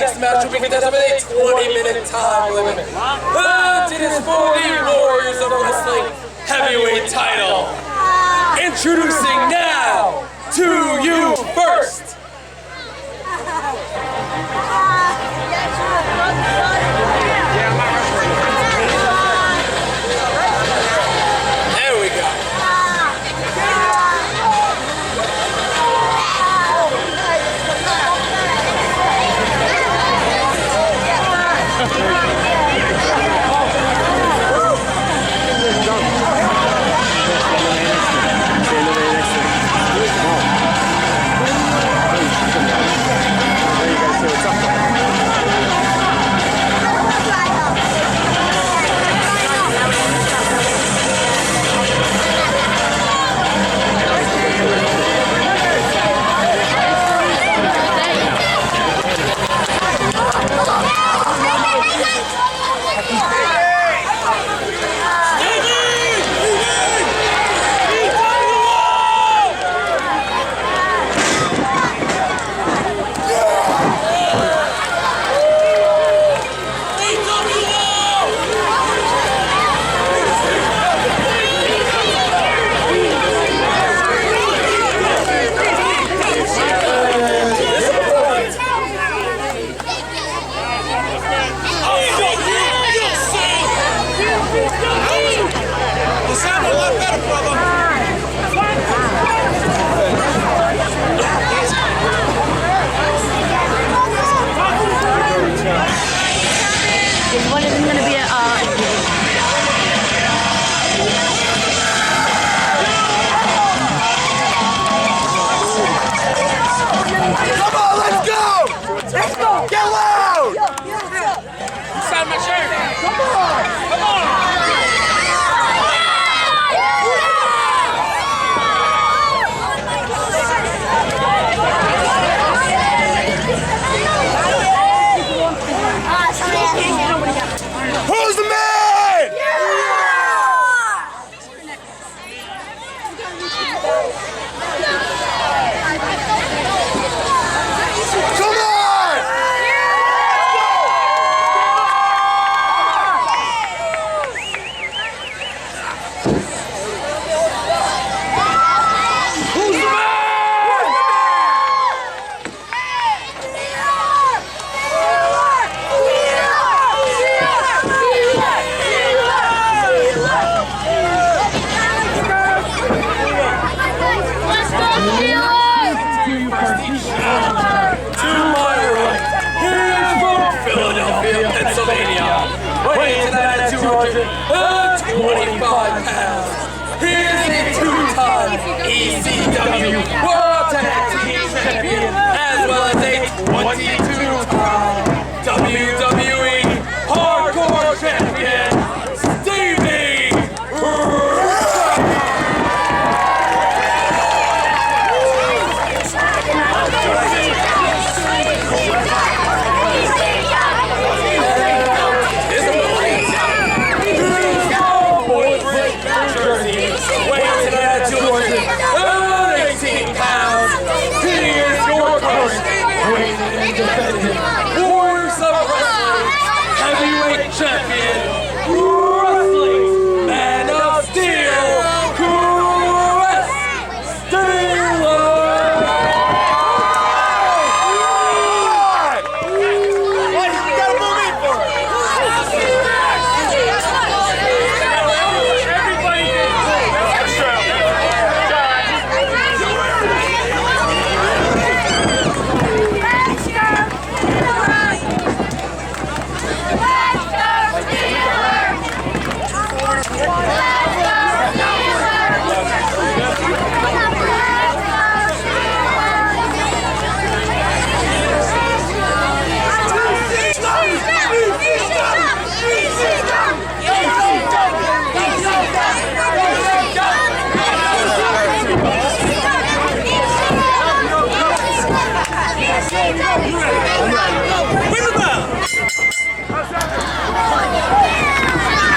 next match will be contested with a 20-minute time limit. It is for the Warriors of Wrestling Heavyweight title. Introducing now, to you first. There we go. Weighing in at 225 pounds. He is a two-time ECW World Tag Team Champion, as well as a 22-time WWE Hardcore Champion, Stevie. Warriors of Wrestling Heavyweight Champion, Wrestling Man of Steel, Chris Stevie. What? You gotta move in for it. Everybody gets extra.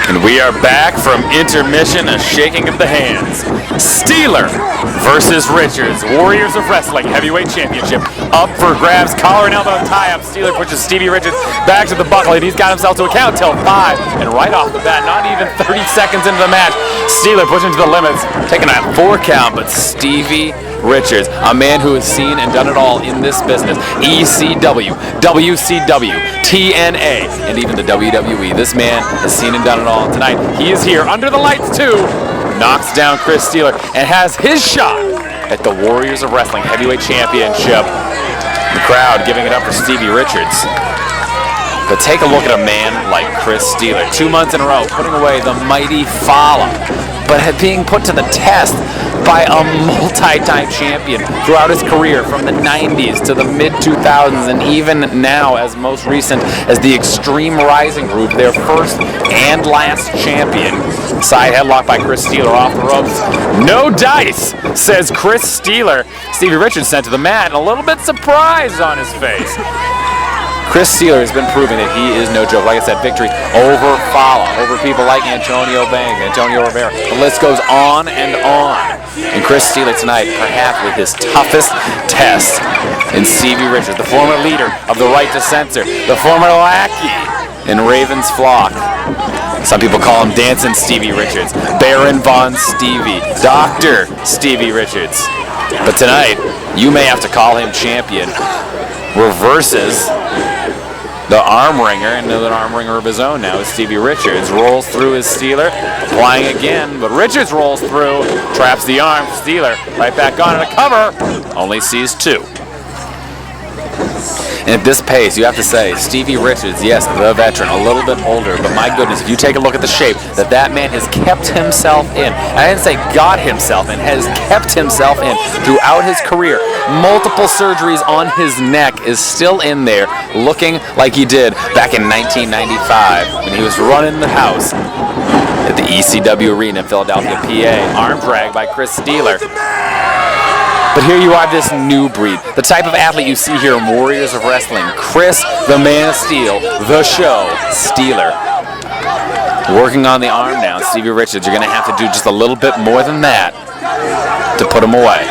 And we are back from intermission, a shaking of the hands. Steeler versus Richards. Warriors of Wrestling Heavyweight Championship. Up for grabs. Collar and elbow tie-up. Steeler pushes Stevie Richards back to the buckle, and he's got himself to a count till 5. And right off the bat, not even 30 seconds into the match, Steeler pushing to the limits, taking a 4 count, but Stevie Richards, a man who has seen and done it all in this business. ECW, WCW, TNA, and even the WWE. This man has seen and done it all. Tonight, he is here under the lights too. Knocks down Chris Steeler and has his shot at the Warriors of Wrestling Heavyweight Championship. The crowd giving it up for Stevie Richards. But take a look at a man like Chris Steeler. 2 months in a row, putting away the mighty Fala, but being put to the test by a multi-time champion throughout his career from the 90s to the mid-2000s, and even now as most recent as the Extreme Rising Group, their first and last champion. Side headlock by Chris Steeler off the ropes. No dice, says Chris Steeler. Stevie Richards sent to the mat and a little bit surprised on his face. Chris Steeler has been proving that he is no joke. Like I said, victory over Fala, over people like Antonio Banks, Antonio Rivera. The list goes on and on. And Chris Steeler tonight, perhaps with his toughest test in Stevie Richards, the former leader of the Right to Censor, the former lackey in Raven's flock. Some people call him Dancing Stevie Richards, Baron Von Stevie, Dr. Stevie Richards. But tonight, you may have to call him champion. Reverses the arm wringer, and an arm wringer of his own now is Stevie Richards. Rolls through his Steeler, applying again, but Richards rolls through, traps the arm, Steeler right back on, and a cover, only sees 2. And at this pace, you have to say, Stevie Richards, yes, the veteran, a little bit older, but my goodness, if you take a look at the shape that man has kept himself in, and I didn't say got himself in, has kept himself in throughout his career. Multiple surgeries on his neck, is still in there, looking like he did back in 1995 when he was running the house at the ECW Arena in Philadelphia, PA. Arm drag by Chris Steeler. But here you are, this new breed, the type of athlete you see here in Warriors of Wrestling. Chris, the Man of Steel, the show, Steeler. Working on the arm now, Stevie Richards, you're going to have to do just a little bit more than that to put him away.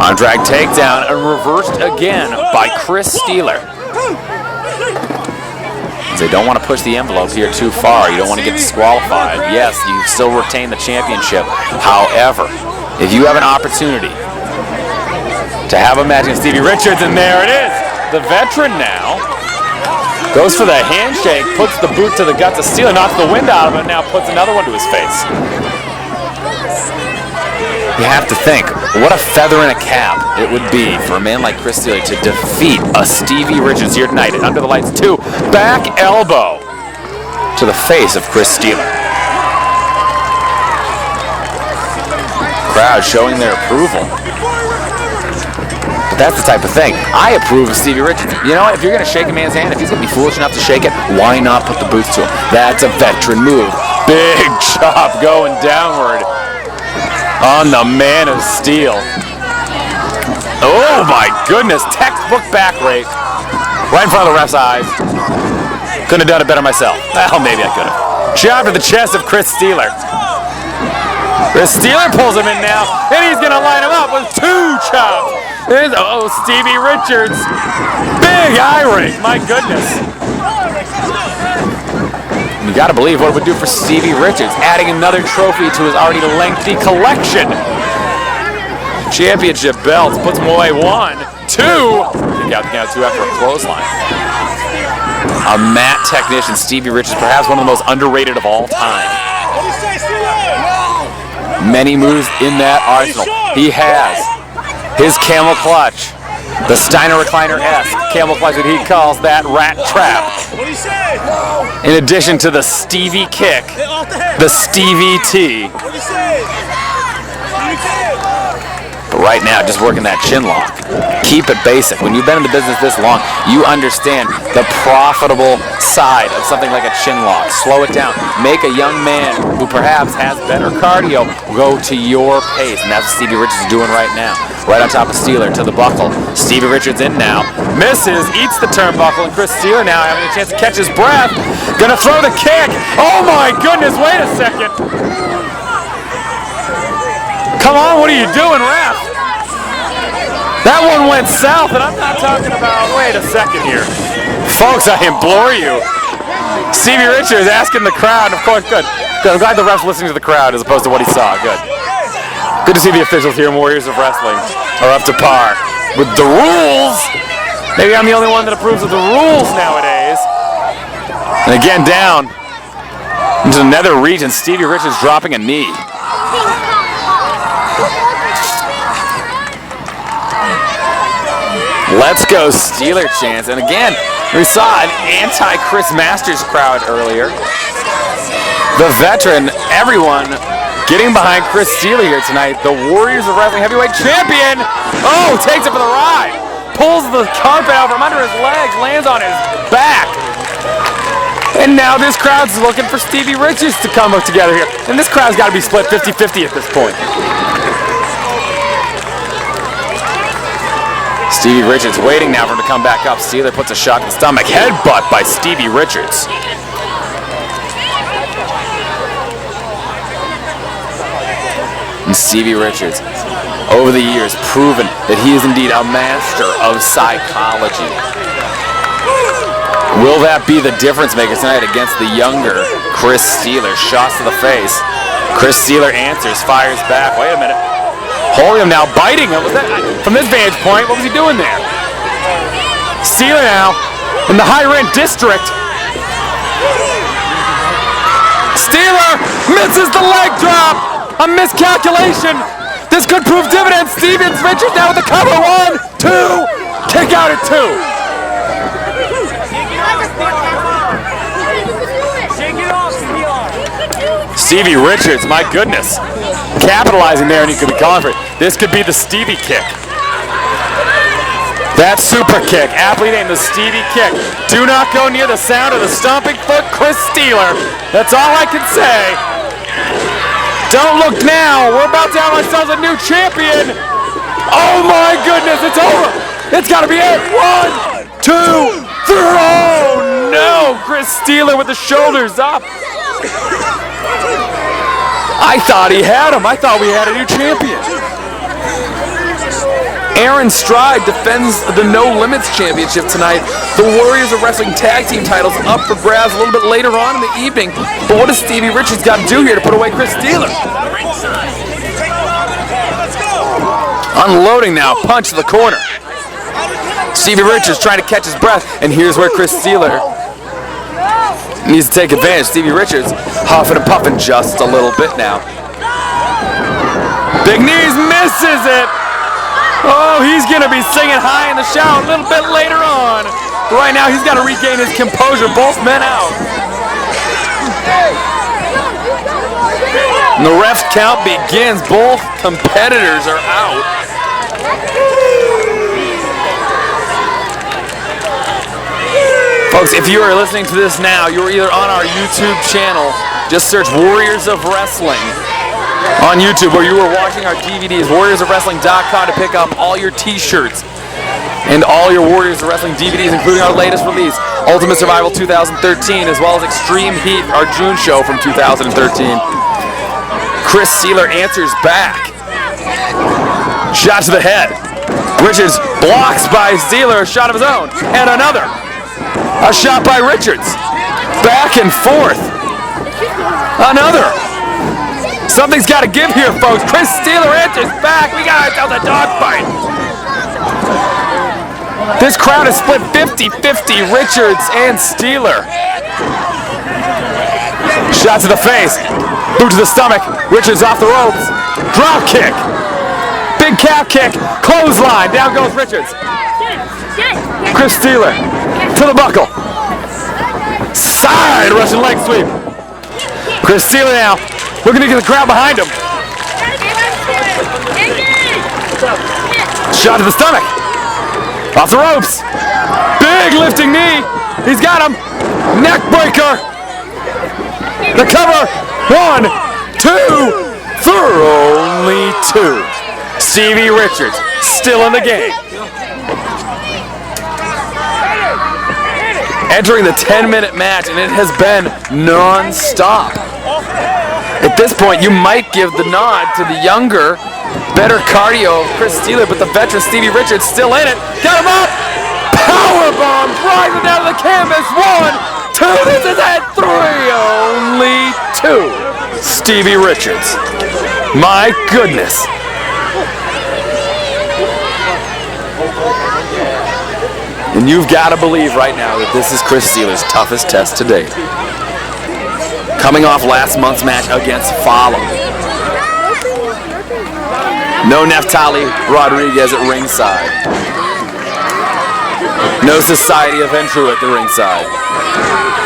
Arm drag takedown and reversed again by Chris Steeler. They don't want to push the envelope here too far. You don't want to get disqualified. Yes, you still retain the championship. However, if you have an opportunity to have a match against Stevie Richards, and there it is, the veteran now goes for the handshake, puts the boot to the guts of Steeler, knocks the wind out of it, and now puts another one to his face. You have to think, what a feather in a cap it would be for a man like Chris Steeler to defeat a Stevie Richards here tonight. Under the lights, 2. Back elbow to the face of Chris Steeler. Crowd showing their approval. But that's the type of thing. I approve of Stevie Richards. You know what? If you're going to shake a man's hand, if he's going to be foolish enough to shake it, why not put the boots to him? That's a veteran move. Big chop going downward on the Man of Steel. Oh my goodness, textbook back rake. Right in front of the ref's eyes. Couldn't have done it better myself. Well, maybe I could have. Chop to the chest of Chris Steeler. Chris Steeler pulls him in now, and he's gonna line him up with 2 chops. There's, Stevie Richards. Big eye rake, my goodness. You gotta believe what it would do for Stevie Richards, adding another trophy to his already lengthy collection. Championship belts, puts him away 1, 2. Kick out the count 2 after a clothesline. A mat technician, Stevie Richards, perhaps one of the most underrated of all time. Many moves in that arsenal. He has his camel clutch, the Steiner Recliner-esque camel clutch that he calls that rat trap. In addition to the Stevie kick, the Stevie T. But right now, just working that chin lock. Keep it basic. When you've been in the business this long, you understand the profitable side of something like a chin lock. Slow it down. Make a young man who perhaps has better cardio go to your pace. And that's what Stevie Richards is doing right now. Right on top of Steeler to the buckle. Stevie Richards in now. Misses, eats the turnbuckle, and Chris Steeler now having a chance to catch his breath. Gonna throw the kick. Oh my goodness, wait a second. Come on, what are you doing, ref? That one went south, and I'm not talking about, wait a second here. Folks, I implore you. Stevie Richards asking the crowd, of course, good. I'm glad the ref's listening to the crowd as opposed to what he saw, good. Good to see the officials here in Warriors of Wrestling are up to par with the rules. Maybe I'm the only one that approves of the rules nowadays. And again, down into the nether region, Stevie Richards dropping a knee. Let's go Steeler chants. And again, we saw an anti-Chris Masters crowd earlier. The veteran, everyone getting behind Chris Steeler here tonight. The Warriors of Wrestling Heavyweight Champion. Oh, takes it for the ride. Pulls the carpet out from under his legs, lands on his back. And now this crowd's looking for Stevie Richards to come up together here. And this crowd's got to be split 50-50 at this point. Stevie Richards waiting now for him to come back up. Steeler puts a shot in the stomach. Headbutt by Stevie Richards. And Stevie Richards, over the years, proven that he is indeed a master of psychology. Will that be the difference maker tonight against the younger Chris Steeler? Shots to the face. Chris Steeler answers, fires back. Wait a minute. Holding him now, biting him. Was that, from this vantage point, what was he doing there? Steeler now in the high rent district. Steeler misses the leg drop. A miscalculation. This could prove dividends. Stevens Richards now with the cover. 1, 2. Kick out at 2. Stevie Richards, my goodness. Capitalizing there, and he could be calling for it. This could be the Stevie kick. That super kick, aptly named the Stevie kick. Do not go near the sound of the stomping foot, Chris Steeler. That's all I can say. Don't look now. We're about to have ourselves a new champion. Oh my goodness, it's over. It's got to be it. 1, 2, 3. Oh no, Chris Steeler with the shoulders up. I thought he had him. I thought we had a new champion. Aaron Stride defends the No Limits Championship tonight. The Warriors of Wrestling Tag Team titles up for grabs a little bit later on in the evening. But what does Stevie Richards got to do here to put away Chris Steeler? Unloading now, punch to the corner. Stevie Richards trying to catch his breath, and here's where Chris Steeler needs to take advantage. Stevie Richards huffing and puffing just a little bit now. Big knees, misses it. Oh, he's going to be singing high in the shower a little bit later on. Right now, he's got to regain his composure. Both men out. And the ref's count begins. Both competitors are out. Folks, if you are listening to this now, you're either on our YouTube channel. Just search Warriors of Wrestling on YouTube, or you are watching our DVDs, warriorsofwrestling.com, to pick up all your t-shirts and all your Warriors of Wrestling DVDs, including our latest release, Ultimate Survival 2013, as well as Extreme Heat, our June show from 2013. Chris Steeler answers back. Shot to the head. Richards blocks by Steeler, a shot of his own, and another. A shot by Richards. Back and forth. Another. Something's got to give here, folks. Chris Steeler answers back. We got ourselves a dogfight. This crowd is split 50-50, Richards and Steeler. Shot to the face. Boot to the stomach. Richards off the ropes. Drop kick. Big calf kick. Clothesline. Down goes Richards. Chris Steeler to the buckle. Side Russian leg sweep. Chris Steeler now looking to get the crowd behind him. Shot to the stomach. Off the ropes. Big lifting knee. He's got him. Neck breaker. The cover. 1, 2, for only 2. Stevie Richards still in the game. entering the 10-minute match, and it has been non-stop. At this point, you might give the nod to the younger, better cardio of Chris Steeler, but the veteran Stevie Richards still in it. Got him up! Powerbomb! Drives him down to the canvas. 1, 2, this is it! 3, only 2. Stevie Richards. My goodness. And you've got to believe right now that this is Chris Steeler's toughest test to date. Coming off last month's match against Fowler. No Neftali Rodriguez at ringside. No Society of Entru at the ringside.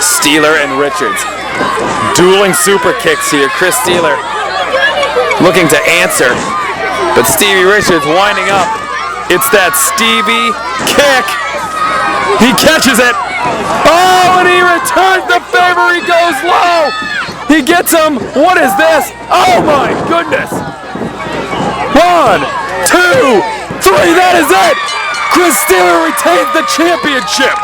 Steeler and Richards. Dueling super kicks here. Chris Steeler looking to answer, but Stevie Richards winding up. It's that Stevie kick. He catches it. Oh, and he returns the favor. He goes low. He gets him. What is this? Oh my goodness. 1, 2, 3. That is it. Chris Steeler retains the championship.